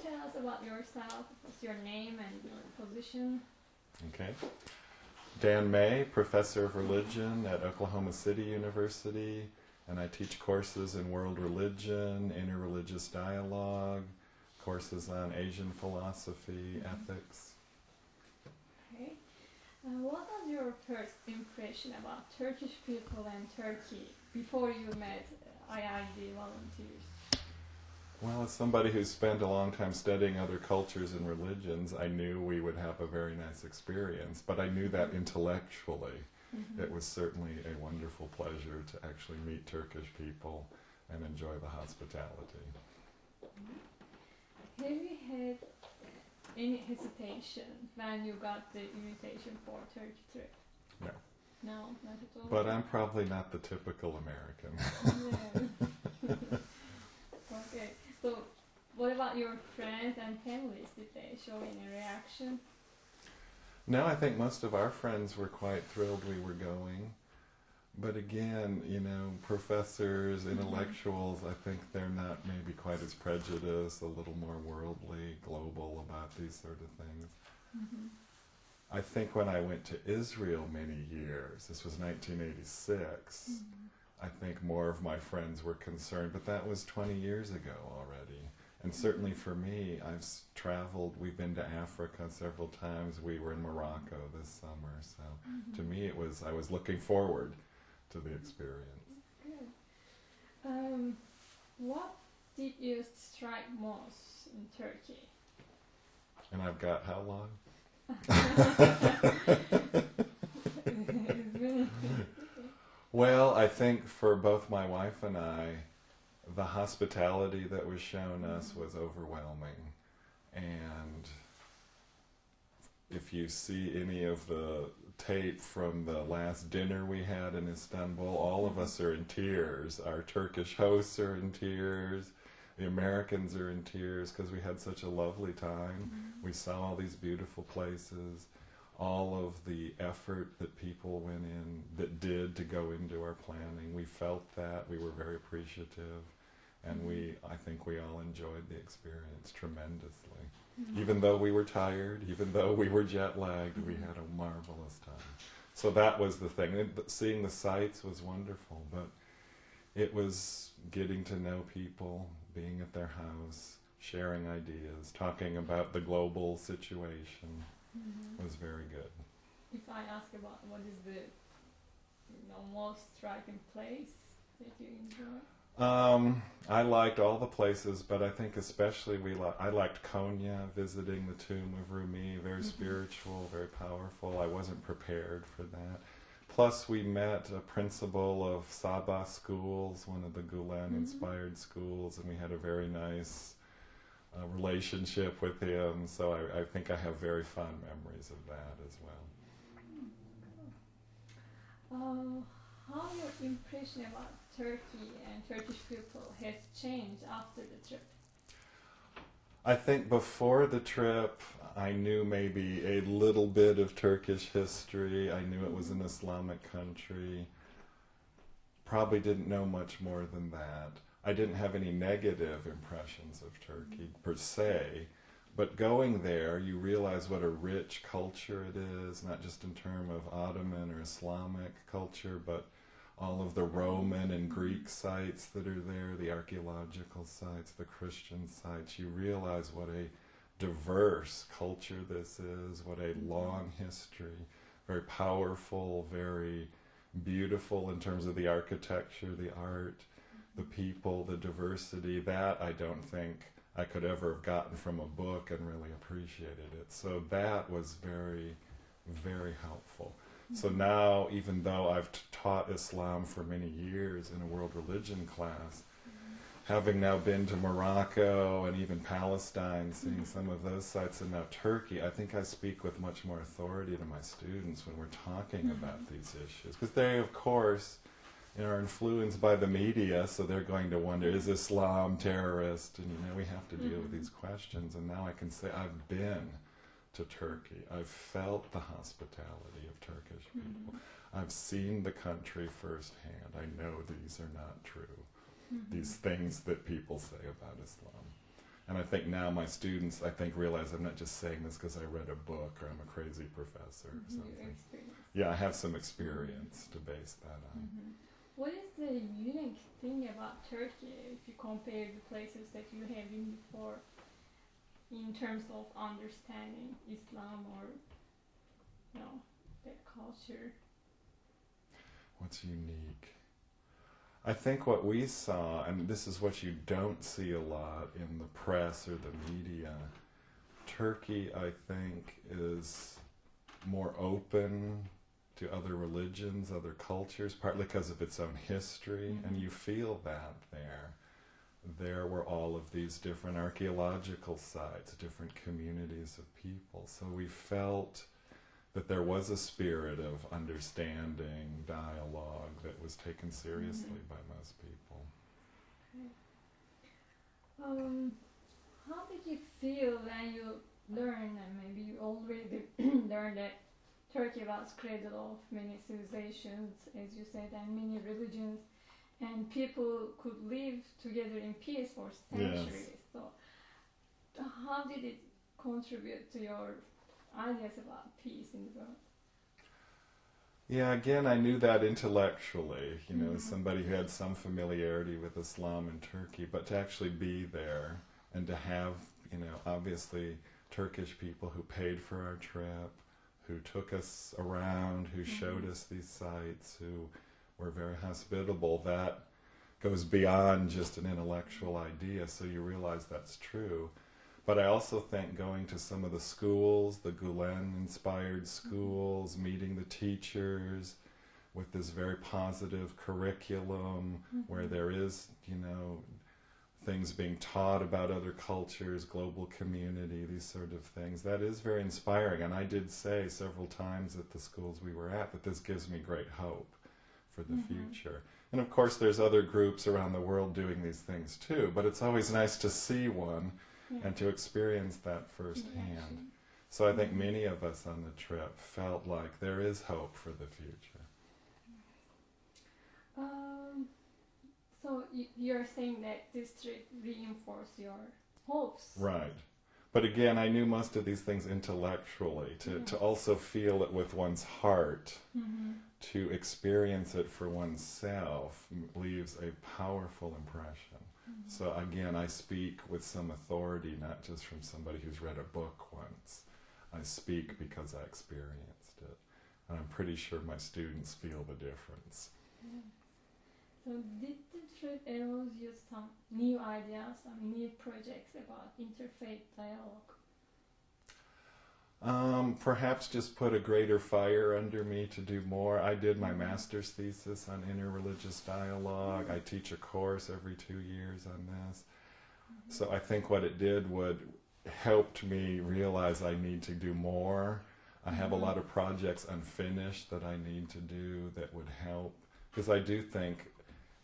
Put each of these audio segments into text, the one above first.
tell us about yourself? What's your name and your position? Okay. Dan May, Professor of Religion at Oklahoma City University, and I teach courses in world religion, interreligious dialogue, courses on Asian philosophy, ethics. Okay. What was your first impression about Turkish people and Turkey before you met IID volunteers? Well, as somebody who's spent a long time studying other cultures and religions, I knew we would have a very nice experience, but I knew that intellectually. It was certainly a wonderful pleasure to actually meet Turkish people and enjoy the hospitality. Have you had any hesitation when you got the invitation for Turkey trip? No. No, not at all? But I'm probably not the typical American. Yeah. Okay. So, what about your friends and families? Did they show any reaction? No, I think most of our friends were quite thrilled we were going. But again, you know, professors, intellectuals, I think they're not maybe quite as prejudiced, a little more worldly, global about these sort of things. I think when I went to Israel many years, this was 1986, I think more of my friends were concerned, but that was 20 years ago already. And certainly for me, I've traveled, we've been to Africa several times, we were in Morocco this summer, so to me I was looking forward to the experience. Good. What did you strike most in Turkey? And I've got how long? Well, I think for both my wife and I, the hospitality that was shown us was overwhelming. And if you see any of the tape from the last dinner we had in Istanbul, all of us are in tears. Our Turkish hosts are in tears. The Americans are in tears because we had such a lovely time. We saw all these beautiful places. All of the effort that people went in, that did to go into our planning, we felt that, we were very appreciative, and I think we all enjoyed the experience tremendously. Even though we were tired, even though we were jet lagged, we had a marvelous time. So that was the thing. Seeing the sights was wonderful, but it was getting to know people, being at their house, sharing ideas, talking about the global situation. Was very good. If I ask about what is the most striking place that you enjoy? I liked all the places, but I think especially I liked Konya, visiting the tomb of Rumi, very spiritual, very powerful. I wasn't prepared for that. Plus we met a principal of Sabah schools, one of the Gulen-inspired schools, and we had a very nice relationship with him, so I think I have very fond memories of that as well. How your impression about Turkey and Turkish people has changed after the trip? I think before the trip I knew maybe a little bit of Turkish history. I knew it was an Islamic country. Probably didn't know much more than that. I didn't have any negative impressions of Turkey per se, but going there you realize what a rich culture it is, not just in terms of Ottoman or Islamic culture, but all of the Roman and Greek sites that are there, the archaeological sites, the Christian sites. You realize what a diverse culture this is, what a long history, very powerful, very beautiful in terms of the architecture, the art, the people, the diversity. That I don't think I could ever have gotten from a book and really appreciated it. So that was very, very helpful. So now, even though I've taught Islam for many years in a world religion class, having now been to Morocco and even Palestine, seeing some of those sites, and now Turkey, I think I speak with much more authority to my students when we're talking about these issues. Because they, of course, are influenced by the media, so they're going to wonder, is Islam terrorist? And we have to deal with these questions. And now I can say, I've been to Turkey. I've felt the hospitality of Turkish people. I've seen the country firsthand. I know these are not true. These things that people say about Islam. And I think now my students, realize I'm not just saying this because I read a book or I'm a crazy professor or something. Yeah, I have some experience to base that on. What is the unique thing about Turkey if you compare the places that you have been before in terms of understanding Islam or, their culture? What's unique? I think what we saw, and this is what you don't see a lot in the press or the media, Turkey, I think, is more open to other religions, other cultures, partly because of its own history, and you feel that there. There were all of these different archaeological sites, different communities of people. So we felt that there was a spirit of understanding, dialogue that was taken seriously by most people. Okay. How did you feel when you learned, and maybe you already learned that Turkey was cradle of many civilizations, as you said, and many religions, and people could live together in peace for centuries. Yes. So how did it contribute to your ideas about peace in the world? Yeah, again, I knew that intellectually, as somebody who had some familiarity with Islam in Turkey, but to actually be there and to have, obviously Turkish people who paid for our trip, who took us around, who showed us these sites, who were very hospitable, that goes beyond just an intellectual idea, so you realize that's true. But I also think going to some of the schools, the Gulen-inspired schools, meeting the teachers with this very positive curriculum where there is, things being taught about other cultures, global community, these sort of things. That is very inspiring. And I did say several times at the schools we were at that this gives me great hope for the future. And of course there's other groups around the world doing these things too, but it's always nice to see one and to experience that firsthand. So I think many of us on the trip felt like there is hope for the future. So you're saying that this trip reinforced your hopes. Right. But again, I knew most of these things intellectually. To also feel it with one's heart, to experience it for oneself, leaves a powerful impression. So again, I speak with some authority, not just from somebody who's read a book once. I speak because I experienced it. And I'm pretty sure my students feel the difference. Yeah. So did the trip arouse you some new ideas, some new projects about interfaith dialogue? Perhaps just put a greater fire under me to do more. I did my master's thesis on interreligious dialogue. I teach a course every 2 years on this. So I think what it did would helped me realize I need to do more. I have a lot of projects unfinished that I need to do that would help. Because I do think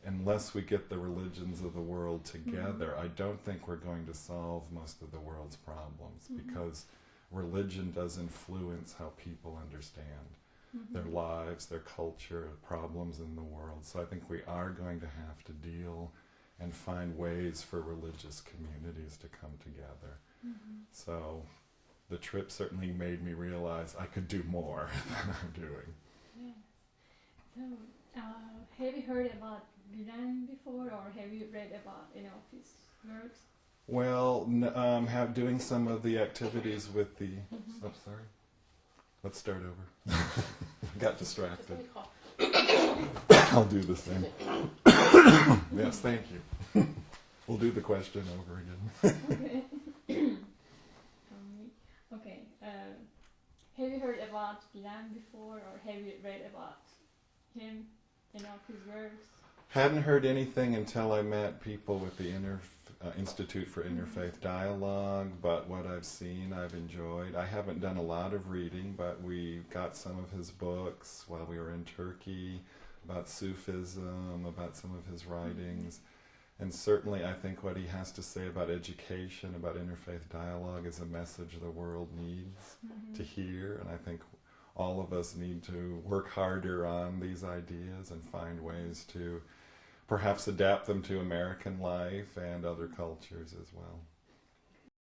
unless we get the religions of the world together, I don't think we're going to solve most of the world's problems, because religion does influence how people understand their lives, their culture, problems in the world. So I think we are going to have to deal and find ways for religious communities to come together. So the trip certainly made me realize I could do more than I'm doing. Yeah. So, have you heard about Gulen before, or have you read about his works? Well, doing some of the activities with the... Oh, sorry. Let's start over. I got distracted. I'll do the same. Yes, thank you. We'll do the question over again. Okay. Okay. Have you heard about Gulen before, or have you read about him, his works? Hadn't heard anything until I met people with the Institute for Interfaith Dialogue, but what I've seen I've enjoyed. I haven't done a lot of reading, but we got some of his books while we were in Turkey about Sufism, about some of his writings. And certainly I think what he has to say about education, about interfaith dialogue, is a message the world needs to hear. And I think all of us need to work harder on these ideas and find ways to perhaps adapt them to American life and other cultures as well.